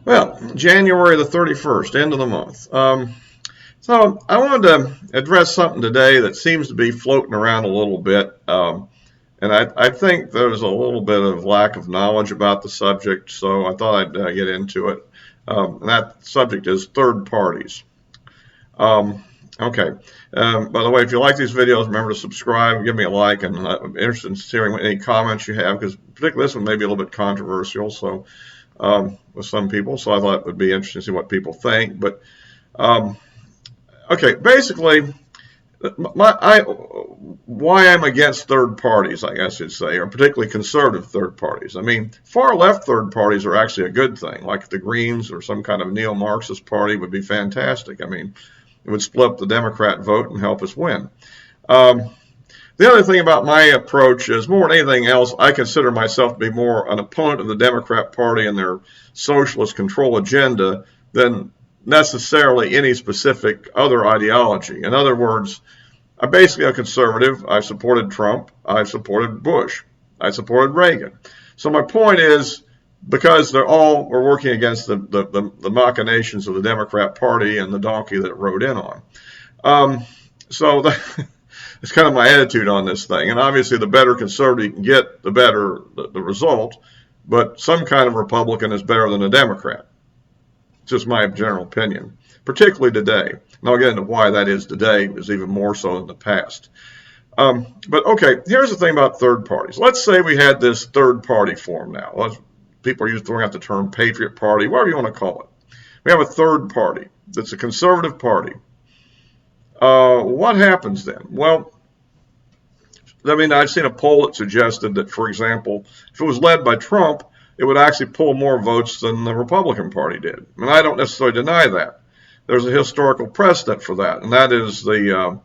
Well, January the 31st, end of the month. So I wanted to address something today that seems to be floating around a little bit. And I think there's a little bit of lack of knowledge about the subject, so I thought I'd get into it. And that subject is third parties. Um, okay. By the way, if you like these videos, remember to subscribe, give me a like, and I'm interested in hearing any comments you have, because particularly this one may be a little bit controversial. So with some people, so I thought it would be interesting to see what people think. But um, okay, basically, why I'm against third parties, I guess you'd say, or particularly conservative third parties. I mean, far left third parties are actually a good thing, like the Greens or some kind of neo-Marxist party would be fantastic. I mean, it would split up the Democrat vote and help us win. Um, the other thing about my approach is, more than anything else, I consider myself to be more an opponent of the Democrat Party and their socialist control agenda than necessarily any specific other ideology. In other words, I'm basically a conservative. I've supported Trump. I've supported Bush. I supported Reagan. So my point is, because they're all were working against the machinations of the Democrat Party and the donkey that it rode in on. So it's kind of my attitude on this thing. And obviously, the better conservative you can get, the better the result. But some kind of Republican is better than a Democrat. It's just my general opinion, particularly today. And I'll get into why that is today, is even more so in the past. But okay, here's the thing about third parties. Let's say we had this third party form now. People are throwing out the term Patriot Party, whatever you want to call it. We have a third party that's a conservative party. What happens then? Well, I mean, I've seen a poll that suggested that, for example, if it was led by Trump, it would actually pull more votes than the Republican Party did. And I don't necessarily deny that. There's a historical precedent for that, and that is the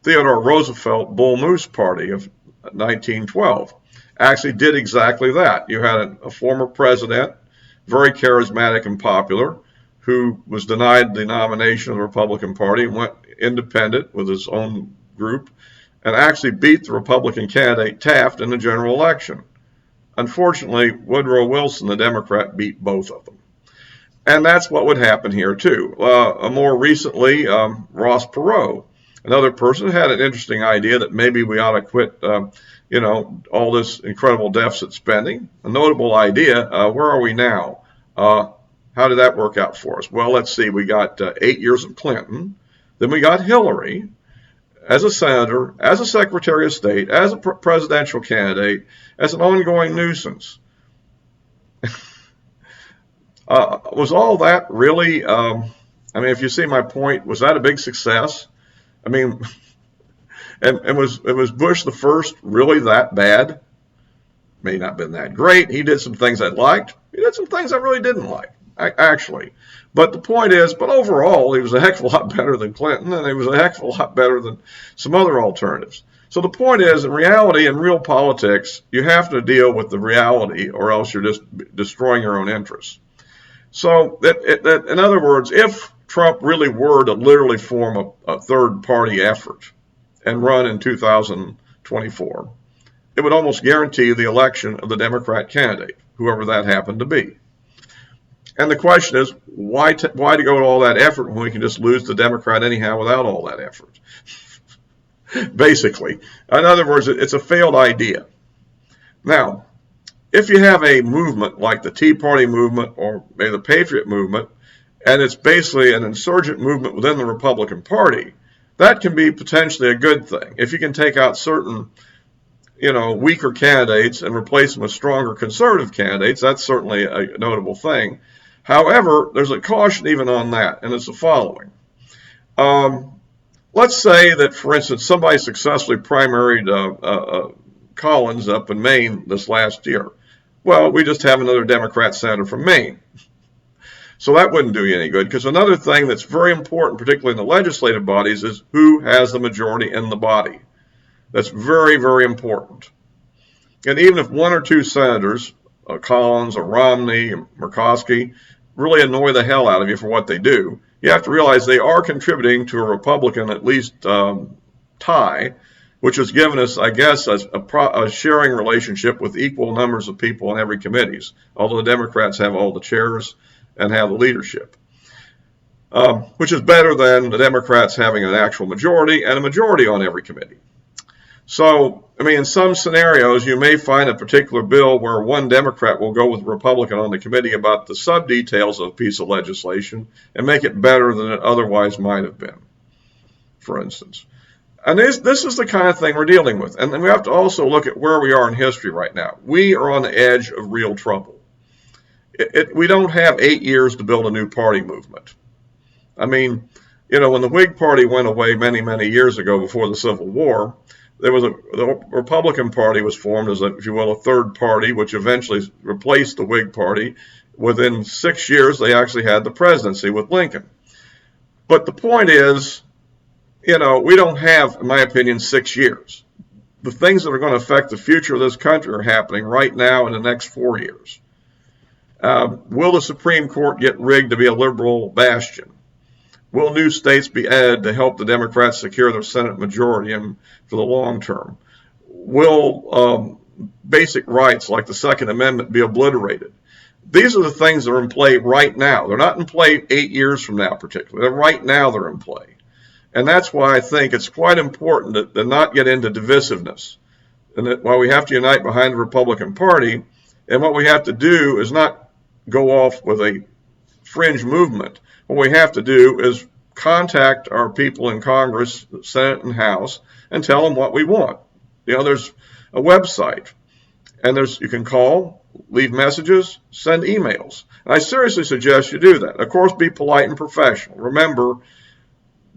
Theodore Roosevelt Bull Moose Party of 1912. Actually did exactly that. You had a former president, very charismatic and popular, who was denied the nomination of the Republican Party, went independent with his own group, and actually beat the Republican candidate Taft in the general election. Unfortunately, Woodrow Wilson, the Democrat, beat both of them. And that's what would happen here, too. More recently, Ross Perot, another person, had an interesting idea that maybe we ought to quit, all this incredible deficit spending. A notable idea. Where are we now? How did that work out for us? Well, let's see. We got 8 years of Clinton. Then we got Hillary as a senator, as a secretary of state, as a presidential candidate, as an ongoing nuisance. Was all that really, if you see my point, was that a big success? I mean, and was Bush the first really that bad? May not have been that great. He did some things I liked. He did some things I really didn't like, actually. But the point is, but overall, he was a heck of a lot better than Clinton, and he was a heck of a lot better than some other alternatives. So the point is, in reality, in real politics, you have to deal with the reality, or else you're just destroying your own interests. So, in other words, if Trump really were to literally form a third-party effort and run in 2024, it would almost guarantee the election of the Democrat candidate, whoever that happened to be. And the question is, why to go to all that effort when we can just lose the Democrat anyhow without all that effort? Basically. In other words, it's a failed idea. Now, if you have a movement like the Tea Party movement or maybe the Patriot movement, and it's basically an insurgent movement within the Republican Party, that can be potentially a good thing. If you can take out certain, weaker candidates and replace them with stronger conservative candidates, that's certainly a notable thing. However, there's a caution even on that, and it's the following. Let's say that, for instance, somebody successfully primaried Collins up in Maine this last year. Well, we just have another Democrat senator from Maine. So that wouldn't do you any good, because another thing that's very important, particularly in the legislative bodies, is who has the majority in the body. That's very, very important. And even if one or two senators, Collins or Romney or Murkowski, really annoy the hell out of you for what they do, you have to realize they are contributing to a Republican at least tie, which has given us, I guess, a sharing relationship with equal numbers of people on every committees, although the Democrats have all the chairs and have the leadership, which is better than the Democrats having an actual majority and a majority on every committee. So, I mean, in some scenarios, you may find a particular bill where one Democrat will go with a Republican on the committee about the sub-details of a piece of legislation and make it better than it otherwise might have been, for instance. And this is the kind of thing we're dealing with. And then we have to also look at where we are in history right now. We are on the edge of real trouble. We don't have 8 years to build a new party movement. I mean, you know, when the Whig Party went away many, many years ago before the Civil War, the Republican Party was formed as, if you will, a third party, which eventually replaced the Whig Party. Within 6 years, they actually had the presidency with Lincoln. But the point is, you know, we don't have, in my opinion, 6 years. The things that are going to affect the future of this country are happening right now in the next 4 years. Will the Supreme Court get rigged to be a liberal bastion? Will new states be added to help the Democrats secure their Senate majority for the long term? Will basic rights like the Second Amendment be obliterated? These are the things that are in play right now. They're not in play 8 years from now, particularly. Right now they're in play. And that's why I think it's quite important to not get into divisiveness. And that while we have to unite behind the Republican Party, and what we have to do is not go off with a fringe movement. What we have to do is contact our people in Congress, Senate, and House and tell them what we want. You know, there's a website, and you can call, leave messages, send emails. And I seriously suggest you do that. Of course, be polite and professional. Remember,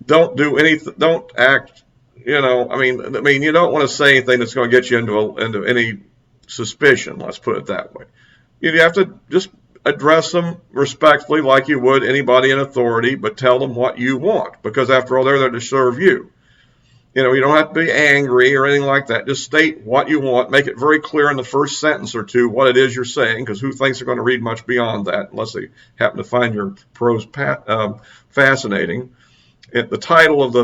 don't do anything. Don't act. You know, I mean, you don't want to say anything that's going to get you into any suspicion. Let's put it that way. You have to just address them respectfully like you would anybody in authority, but tell them what you want, because after all, they're there to serve you. You know, you don't have to be angry or anything like that. Just state what you want. Make it very clear in the first sentence or two what it is you're saying, because who thinks they're going to read much beyond that unless they happen to find your prose fascinating. The title of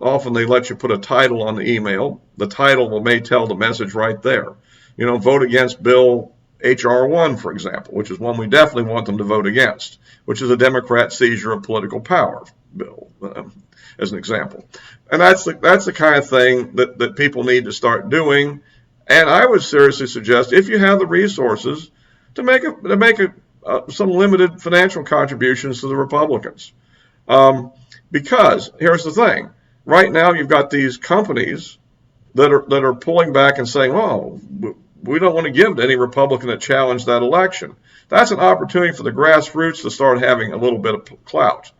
often they let you put a title on the email. The title may tell the message right there. You know, vote against Bill H.R. 1, for example, which is one we definitely want them to vote against, which is a Democrat seizure of political power bill, as an example. And that's the kind of thing that people need to start doing. And I would seriously suggest, if you have the resources, to make some limited financial contributions to the Republicans. Because here's the thing: right now you've got these companies that are pulling back and saying, "Oh, we don't want to give to any Republican that challenged that election." That's an opportunity for the grassroots to start having a little bit of clout.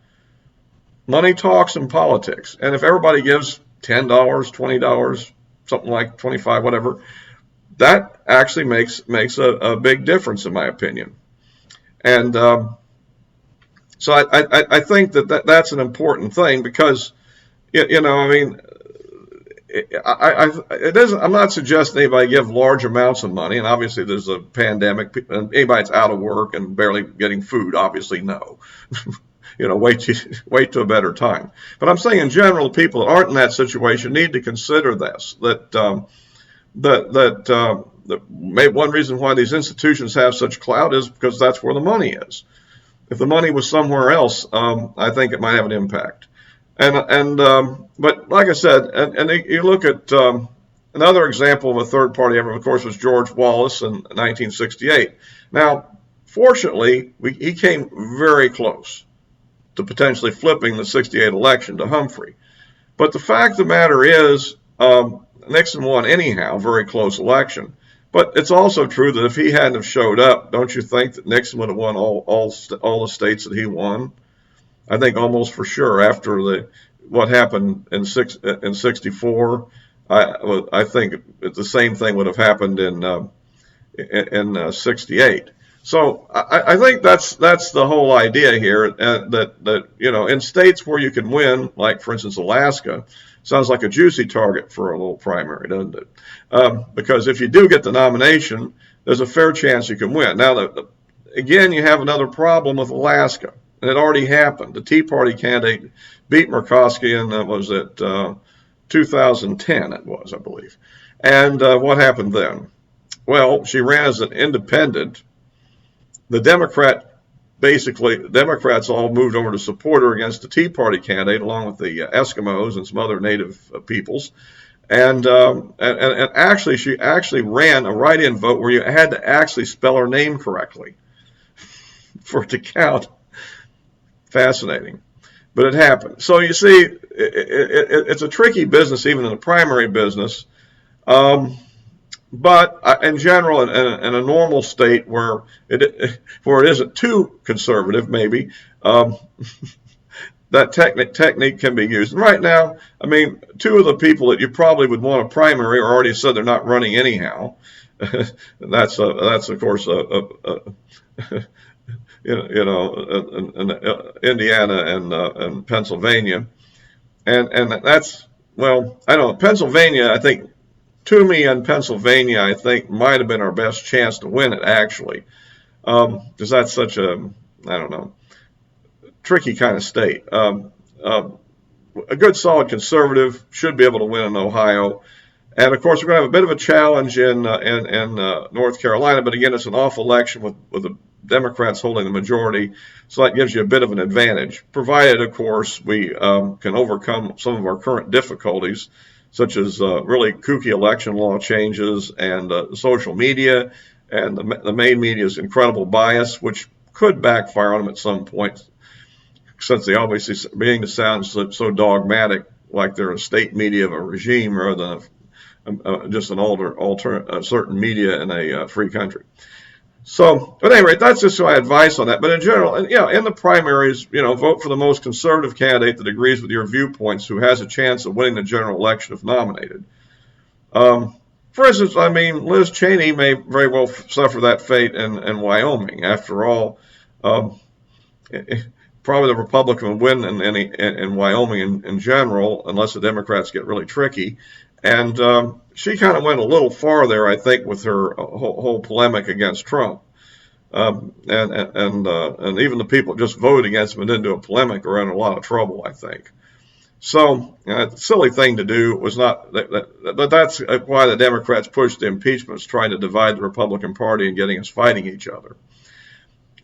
Money talks in politics, and if everybody gives $10, $20, something like $25, whatever, that actually makes a big difference, in my opinion. And so I think that's an important thing, because, you know, I mean, I'm not suggesting anybody give large amounts of money, and obviously there's a pandemic, and anybody that's out of work and barely getting food, obviously no. You know, wait to a better time. But I'm saying in general, people that aren't in that situation need to consider this. Maybe one reason why these institutions have such clout is because that's where the money is. If the money was somewhere else, I think it might have an impact. But like I said, and you look at another example of a third party ever, of course, was George Wallace in 1968. Now, fortunately, he came very close to potentially flipping the 68 election to Humphrey. But the fact of the matter is, Nixon won anyhow, very close election. But it's also true that if he hadn't have showed up, don't you think that Nixon would have won all the states that he won? I think almost for sure after what happened in 64. I think the same thing would have happened in 68. So I think that's the whole idea here. That you know, in states where you can win, like for instance Alaska, sounds like a juicy target for a little primary, doesn't it? Because if you do get the nomination, there's a fair chance you can win. Now, again, you have another problem with Alaska, and it already happened. The Tea Party candidate beat Murkowski in 2010 it was, I believe. And what happened then? Well, she ran as an independent. The Democrats all moved over to support her against the Tea Party candidate, along with the Eskimos and some other native peoples. And actually, she actually ran a write-in vote where you had to actually spell her name correctly for it to count. Fascinating. But it happened. So you see, it's a tricky business, even in the primary business. But in general, in a normal state where it isn't too conservative, maybe, that technique can be used. And right now, I mean, two of the people that you probably would want a primary are already said they're not running anyhow. That's of course Indiana and Pennsylvania, and that's, well, I don't know. Pennsylvania, I think, Toomey and Pennsylvania, I think, might have been our best chance to win it, actually, because that's such a, I don't know, tricky kind of state. A good solid conservative should be able to win in Ohio. And of course, we're going to have a bit of a challenge in North Carolina, but again, it's an off election with the Democrats holding the majority, so that gives you a bit of an advantage, provided, of course, we can overcome some of our current difficulties, such as really kooky election law changes and social media and the main media's incredible bias, which could backfire on them at some point, since they obviously being to sound so dogmatic, like they're a state media of a regime rather than just a certain media in a free country. So, at any rate, that's just my advice on that. But in general, in the primaries, vote for the most conservative candidate that agrees with your viewpoints, who has a chance of winning the general election if nominated. For instance, I mean, Liz Cheney may very well suffer that fate in Wyoming. After all, probably the Republican would win in Wyoming in general, unless the Democrats get really tricky. And she kind of went a little far there, I think, with her whole polemic against Trump. And even the people that just voted against him and didn't do a polemic are in a lot of trouble, I think. So, silly thing to do was not, but that's why the Democrats pushed the impeachments, trying to divide the Republican Party and getting us fighting each other.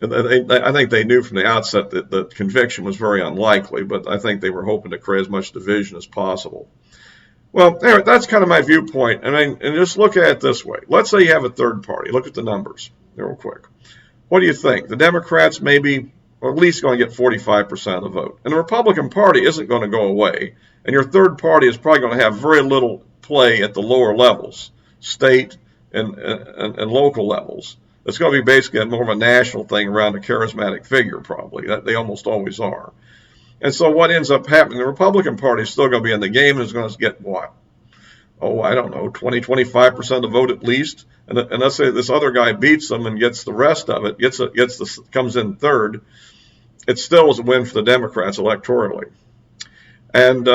I think they knew from the outset that the conviction was very unlikely, but I think they were hoping to create as much division as possible. Well, anyway, that's kind of my viewpoint. And just look at it this way. Let's say you have a third party. Look at the numbers real quick. What do you think? The Democrats may be, or at least going to get 45% of the vote. And the Republican Party isn't going to go away. And your third party is probably going to have very little play at the lower levels, state and local levels. It's going to be basically more of a national thing around a charismatic figure, probably. They almost always are. And so what ends up happening, the Republican Party is still going to be in the game and is going to get what? Oh, I don't know, 20, 25% of the vote at least. And let's say this other guy beats them and gets the rest of it, comes in third. It still is a win for the Democrats electorally. And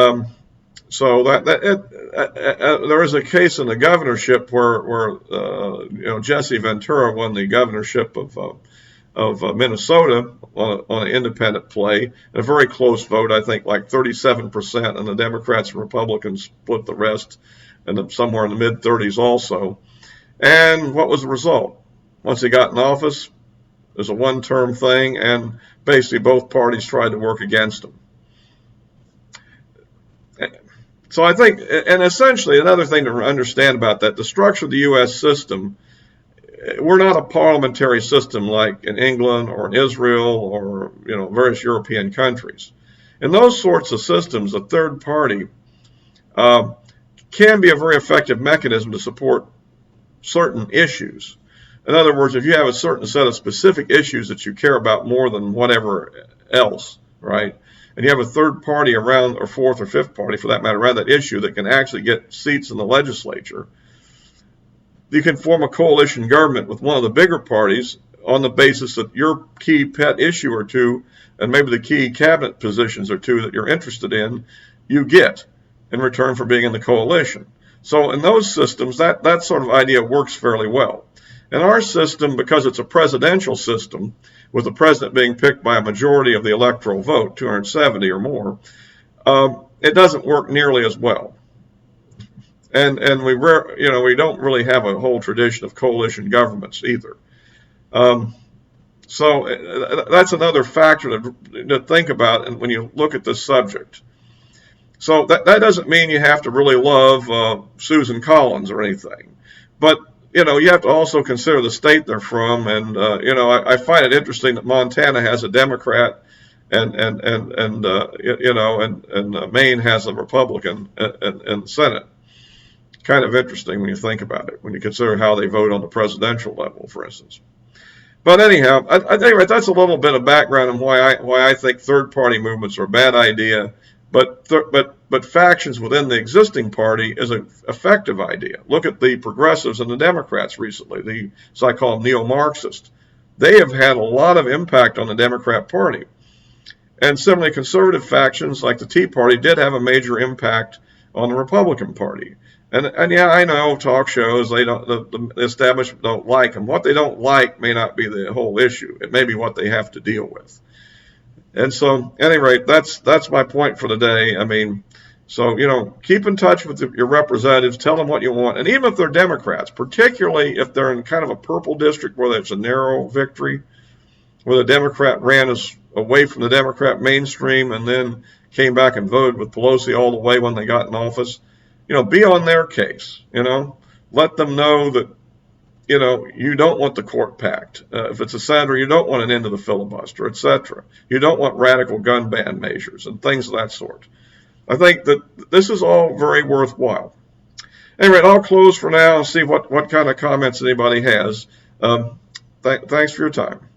so there is a case in the governorship where Jesse Ventura won the governorship of Minnesota on an independent play, a very close vote, I think like 37%, and the Democrats and Republicans split the rest, and somewhere in the mid-30s also. And what was the result? Once he got in office, it was a one-term thing, and basically both parties tried to work against him. So I think, and essentially another thing to understand about that, the structure of the U.S. system, we're not a parliamentary system like in England or in Israel or various European countries. In those sorts of systems, a third party can be a very effective mechanism to support certain issues. In other words, if you have a certain set of specific issues that you care about more than whatever else, right? And you have a third party around, or fourth or fifth party for that matter, around that issue that can actually get seats in the legislature, you can form a coalition government with one of the bigger parties on the basis that your key pet issue or two, and maybe the key cabinet positions or two that you're interested in, you get in return for being in the coalition. So in those systems, that sort of idea works fairly well. In our system, because it's a presidential system, with the president being picked by a majority of the electoral vote, 270 or more, it doesn't work nearly as well. and we don't really have a whole tradition of coalition governments either. Um, so that's another factor to think about when you look at this subject. So that doesn't mean you have to really love Susan Collins or anything, but you have to also consider the state they're from, and I find it interesting that Montana has a Democrat, and Maine has a Republican in the Senate. Kind of interesting when you think about it, when you consider how they vote on the presidential level, for instance. But anyhow, anyway, that's a little bit of background on why I think third party movements are a bad idea. But factions within the existing party is an effective idea. Look at the progressives and the Democrats recently, so I call them neo-Marxists. They have had a lot of impact on the Democrat Party. And similarly, conservative factions like the Tea Party did have a major impact on the Republican Party. And yeah, I know talk shows, the establishment don't like them. What they don't like may not be the whole issue. It may be what they have to deal with. And so, at any rate, that's my point for today. I mean, so keep in touch with your representatives. Tell them what you want, and even if they're Democrats, particularly if they're in kind of a purple district where there's a narrow victory, where the Democrat ran us away from the Democrat mainstream and then came back and voted with Pelosi all the way when they got in office. Be on their case. Let them know that you don't want the court packed. If it's a senator, you don't want an end to the filibuster, etc. You don't want radical gun ban measures and things of that sort. I think that this is all very worthwhile. Anyway, I'll close for now and see what kind of comments anybody has. Thanks for your time.